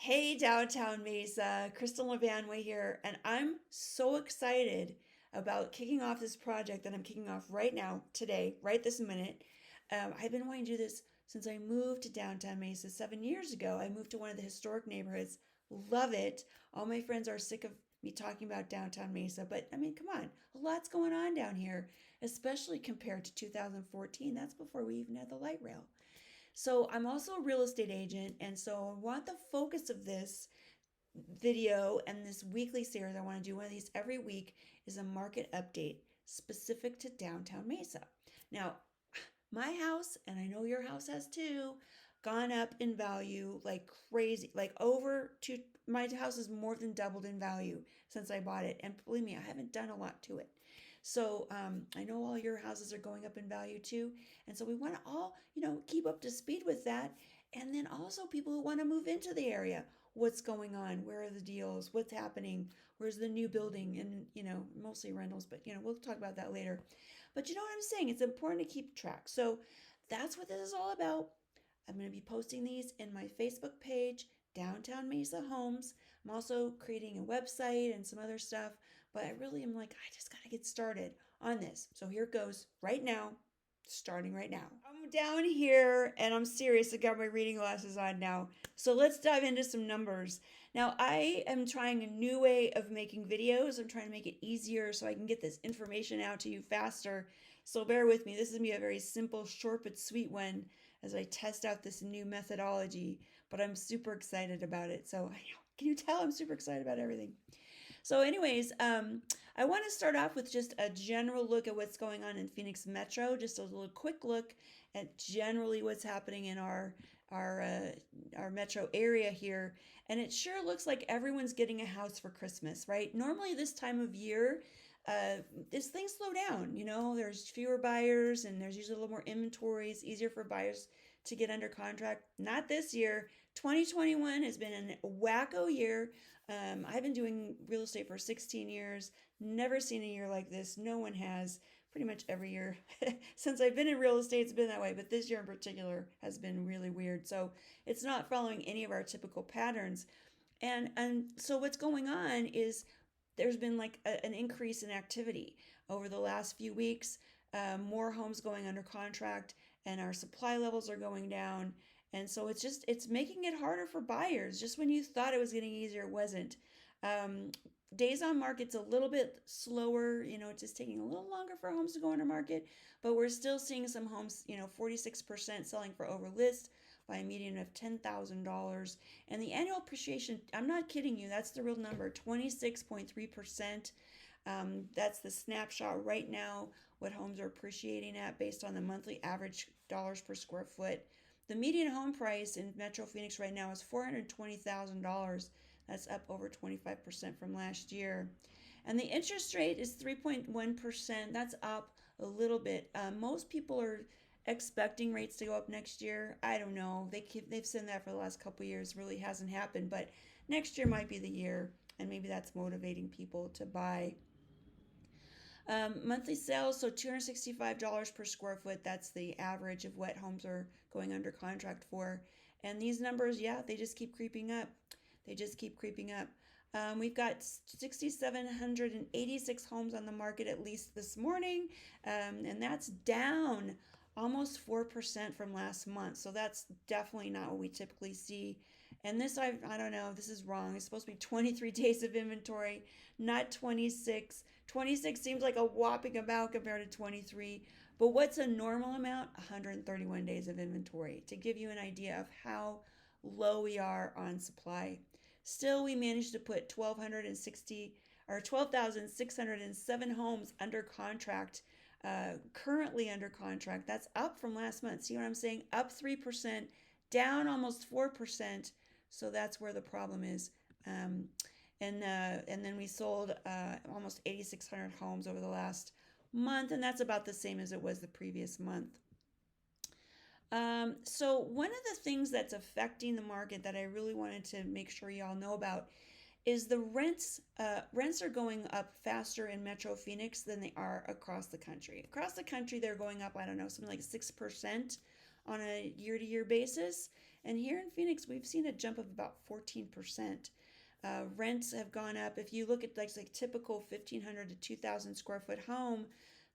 Hey, Downtown Mesa, Crystal Levanway here, and I'm so excited about kicking off this project that I'm kicking off right now, today, right this minute. I've been wanting to do this since I moved to Downtown Mesa 7 years ago. I moved to one of the historic neighborhoods, love it. All my friends are sick of me talking about Downtown Mesa, but I mean, come on, a lot's going on down here, especially compared to 2014. That's before we even had the light rail. So I'm also a real estate agent, and so I want the focus of this video and this weekly series, I want to do one of these every week, is a market update specific to Downtown Mesa. Now, my house, and I know your house has too, gone up in value like crazy, like over to my house has more than doubled in value since I bought it. And believe me, I haven't done a lot to it. So I know all your houses are going up in value too. And so we want to all, keep up to speed with that. And then also people who want to move into the area. What's going on? Where are the deals? What's happening? Where's the new building? And, mostly rentals, but, we'll talk about that later. But you know what I'm saying? It's important to keep track. So that's what this is all about. I'm going to be posting these in my Facebook page, Downtown Mesa Homes. I'm also creating a website and some other stuff, but I really am like, I just got to get started on this. So here it goes right now, starting right now. I'm down here and I'm serious. I got my reading glasses on now. So let's dive into some numbers. Now, I am trying a new way of making videos. I'm trying to make it easier so I can get this information out to you faster. So bear with me. This is going to be a very simple, short, but sweet one as I test out this new methodology, but I'm super excited about it. So can you tell I'm super excited about everything? So anyways, I want to start off with just a general look at what's going on in Phoenix Metro, just a little quick look at generally what's happening in our our metro area here. And it sure looks like everyone's getting a house for Christmas, right? Normally this time of year, this things slow down. There's fewer buyers and there's usually a little more inventory. It's easier for buyers to get under contract. Not this year. 2021 has been a wacko year. I've been doing real estate for 16 years, never seen a year like this. No one has. Pretty much every year since I've been in real estate, it's been that way. But this year in particular has been really weird. So it's not following any of our typical patterns. And so what's going on is there's been like an increase in activity over the last few weeks. More homes going under contract, and our supply levels are going down. And so it's making it harder for buyers. Just when you thought it was getting easier, it wasn't. Um, Days on market's a little bit slower. It's just taking a little longer for homes to go under market, but we're still seeing some homes, 46% selling for over list by a median of $10,000. And the annual appreciation, I'm not kidding you, that's the real number, 26.3%. That's the snapshot right now, what homes are appreciating at based on the monthly average dollars per square foot. The median home price in Metro Phoenix right now is $420,000. That's up over 25% from last year. And the interest rate is 3.1%. That's up a little bit. Most people are expecting rates to go up next year. I don't know. They've said that for the last couple of years. Really hasn't happened, but next year might be the year, and maybe that's motivating people to buy. Monthly sales, so $265 per square foot. That's the average of what homes are going under contract for. And these numbers, yeah, they just keep creeping up. They just keep creeping up. We've got 6,786 homes on the market at least this morning, and that's down almost 4% from last month. So that's definitely not what we typically see. And this, I don't know, this is wrong. It's supposed to be 23 days of inventory, not 26. 26 seems like a whopping amount compared to 23. But what's a normal amount? 131 days of inventory, to give you an idea of how low we are on supply. Still, we managed to put 1,260 or 12,607 homes under contract, currently under contract. That's up from last month. See what I'm saying? Up 3%, down almost 4%. So that's where the problem is. And then we sold almost 8,600 homes over the last month, and that's about the same as it was the previous month. So one of the things that's affecting the market that I really wanted to make sure y'all know about is the rents. Rents are going up faster in Metro Phoenix than they are across the country. Across the country, they're going up, I don't know, something like 6% on a year-to-year basis. And here in Phoenix, we've seen a jump of about 14%. Rents have gone up. If you look at like typical 1,500 to 2,000 square foot home,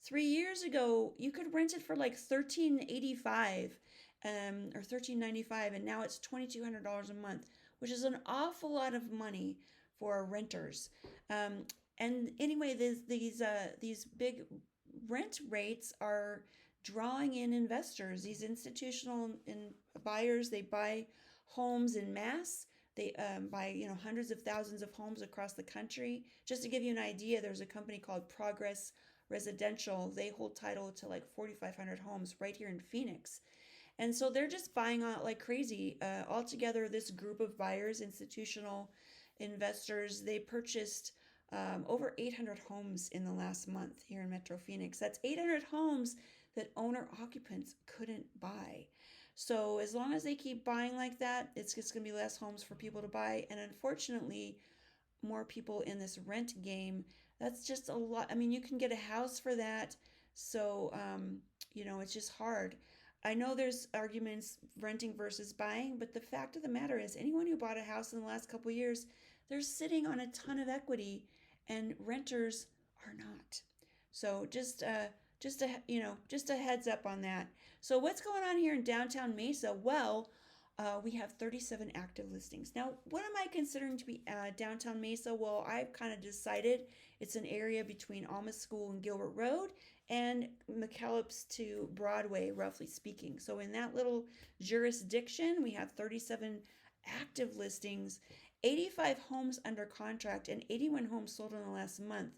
3 years ago you could rent it for like 1385 or 1395, and now it's $2,200 a month, which is an awful lot of money for renters. Um, and anyway, these big rent rates are drawing in investors. These institutional buyers, they buy homes in mass. They buy hundreds of thousands of homes across the country. Just to give you an idea, there's a company called Progress Residential. They hold title to like 4,500 homes right here in Phoenix. And so they're just buying out like crazy. Altogether, this group of buyers, institutional investors, they purchased over 800 homes in the last month here in Metro Phoenix. That's 800 homes that owner occupants couldn't buy. So as long as they keep buying like that, it's just going to be less homes for people to buy. And unfortunately, more people in this rent game. That's just a lot. I mean, you can get a house for that. So, it's just hard. I know there's arguments renting versus buying, but the fact of the matter is, anyone who bought a house in the last couple of years, they're sitting on a ton of equity, and renters are not. So just a heads up on that. So what's going on here in Downtown Mesa? Well, we have 37 active listings. Now, what am I considering to be Downtown Mesa? Well, I've kind of decided it's an area between Alma School and Gilbert Road and McKellips to Broadway, roughly speaking. So in that little jurisdiction, we have 37 active listings, 85 homes under contract, and 81 homes sold in the last month.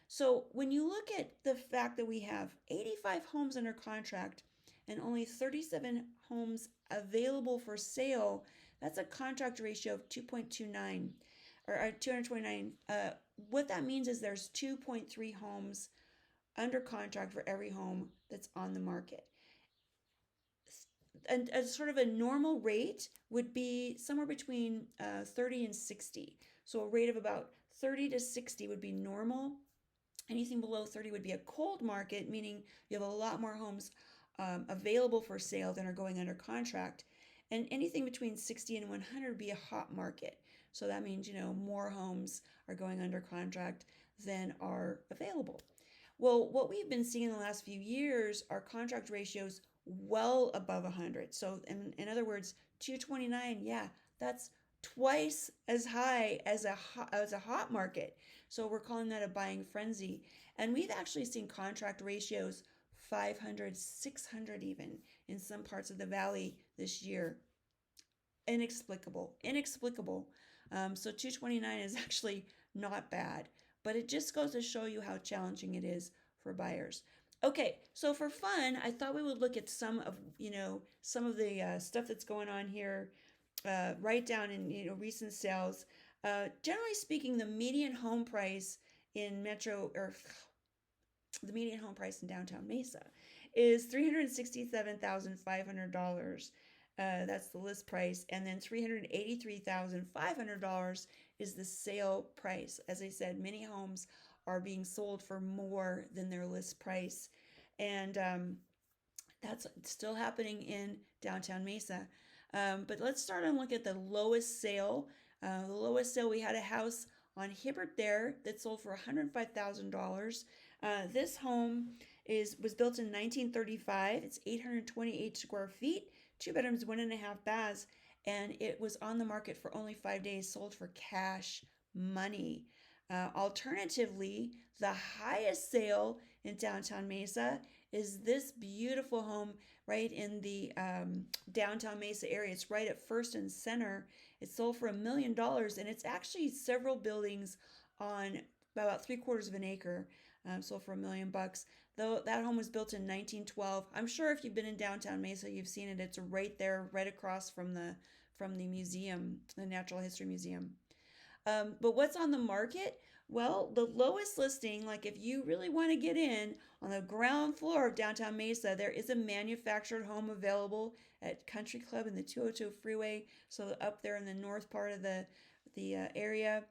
So when you look at the fact that we have 85 homes under contract and only 37 homes available for sale, that's a contract ratio of 2.29 or 229. What that means is there's 2.3 homes under contract for every home that's on the market. And a sort of a normal rate would be somewhere between 30 and 60. So a rate of about 30 to 60 would be normal. Anything below 30 would be a cold market, meaning you have a lot more homes available for sale than are going under contract. And anything between 60 and 100 would be a hot market. So that means, more homes are going under contract than are available. Well, what we've been seeing in the last few years are contract ratios well above 100. So in other words, 229, yeah, that's twice as high as a hot market. So we're calling that a buying frenzy. And we've actually seen contract ratios 500, 600 even in some parts of the valley this year. Inexplicable. So 229 is actually not bad, but it just goes to show you how challenging it is for buyers. Okay, so for fun, I thought we would look at some of the stuff that's going on here, right down in recent sales. Generally speaking, the median home price in the median home price in Downtown Mesa is $367,500. That's the list price, and then $383,500 is the sale price. As I said, many homes are being sold for more than their list price, and that's still happening in Downtown Mesa. But let's start and look at the lowest sale. The lowest sale, we had a house on Hibbert there that sold for $105,000. This home was built in 1935. It's 828 square feet, 2 bedrooms, 1.5 baths, and it was on the market for only 5 days, sold for cash money. Alternatively, the highest sale in Downtown Mesa is this beautiful home right in the Downtown Mesa area. It's right at First and Center. It sold for $1 million, and it's actually several buildings on about 3/4 of an acre. Sold for $1 million. Though that home was built in 1912. I'm sure if you've been in Downtown Mesa, you've seen it. It's right there, right across from the museum, the Natural History Museum. But what's on the market? Well, the lowest listing, like if you really want to get in on the ground floor of Downtown Mesa, there is a manufactured home available at Country Club in the 202 freeway. So up there in the north part of the area.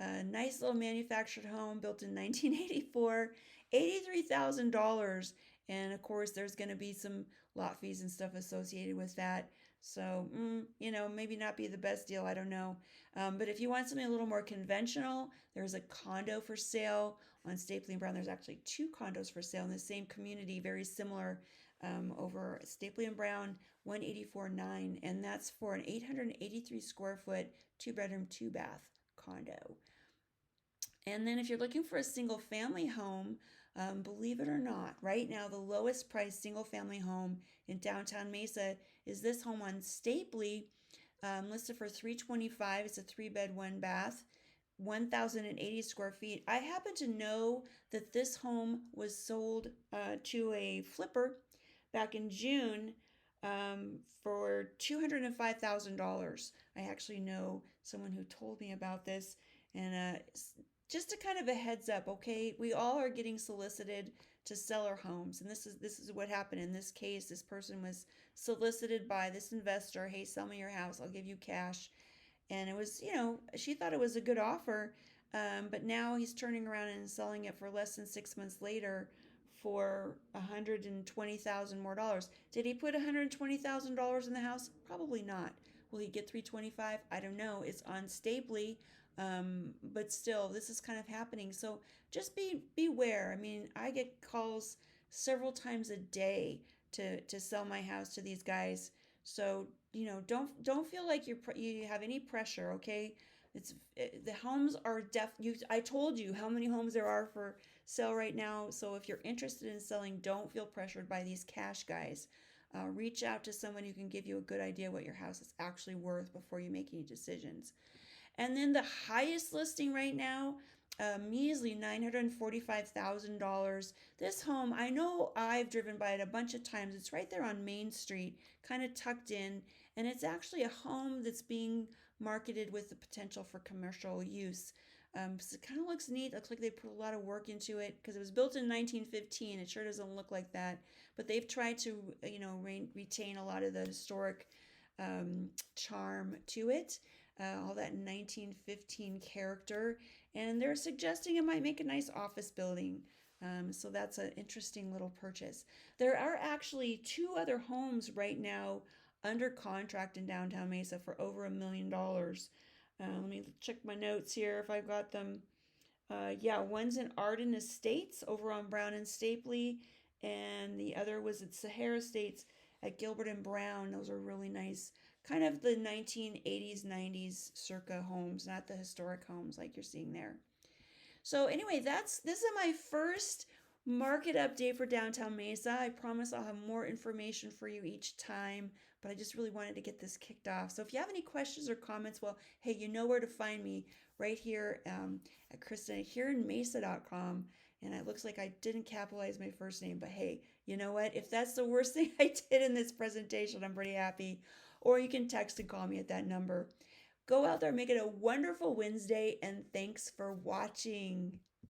A nice little manufactured home built in 1984, $83,000. And of course, there's going to be some lot fees and stuff associated with that. So, maybe not be the best deal. I don't know. But if you want something a little more conventional, there's a condo for sale on Stapley and Brown. There's actually two condos for sale in the same community, very similar, over Stapley and Brown, 184.9, and that's for an 883 square foot, two bedroom, two bath condo. And then if you're looking for a single family home, believe it or not, right now the lowest price single family home in downtown Mesa is this home on Stapley, listed for 325. It's a three bed, one bath, 1,080 square feet. I happen to know that this home was sold to a flipper back in June, for $205,000. I actually know someone who told me about this, and just a kind of a heads up, okay? We all are getting solicited to sell our homes, and this is what happened in this case. This person was solicited by this investor. Hey, sell me your house. I'll give you cash. And it was, she thought it was a good offer, but now he's turning around and selling it for less than 6 months later for $120,000 more dollars. Did he put $120,000 in the house? Probably not. Will he get 325? I don't know. It's on Stapley, but still, this is kind of happening. So just beware. I mean, I get calls several times a day to sell my house to these guys. So don't feel like you have any pressure. Okay, the homes are I told you how many homes there are for sale right now. So if you're interested in selling, don't feel pressured by these cash guys. Reach out to someone who can give you a good idea what your house is actually worth before you make any decisions. And then the highest listing right now, measly $945,000. This home, I know I've driven by it a bunch of times. It's right there on Main Street, kind of tucked in, and it's actually a home that's being marketed with the potential for commercial use. So it kind of looks neat. Looks like they put a lot of work into it because it was built in 1915. It sure doesn't look like that, but they've tried to, retain a lot of the historic charm to it, all that 1915 character, and they're suggesting it might make a nice office building. So that's an interesting little purchase. There are actually two other homes right now under contract in downtown Mesa for over $1 million. Let me check my notes here if I've got them. Yeah, one's in Arden Estates over on Brown and Stapley, and the other was at Sahara Estates at Gilbert and Brown. Those are really nice, kind of the 1980s, 90s circa homes, not the historic homes like you're seeing there. So anyway, this is my first market update for downtown Mesa. I promise I'll have more information for you each time, but I just really wanted to get this kicked off. So if you have any questions or comments, well, hey, you know where to find me, right here at Kristen here in Mesa.com. And it looks like I didn't capitalize my first name, but hey, you know what? If that's the worst thing I did in this presentation, I'm pretty happy. Or you can text and call me at that number. Go out there, make it a wonderful Wednesday, and thanks for watching.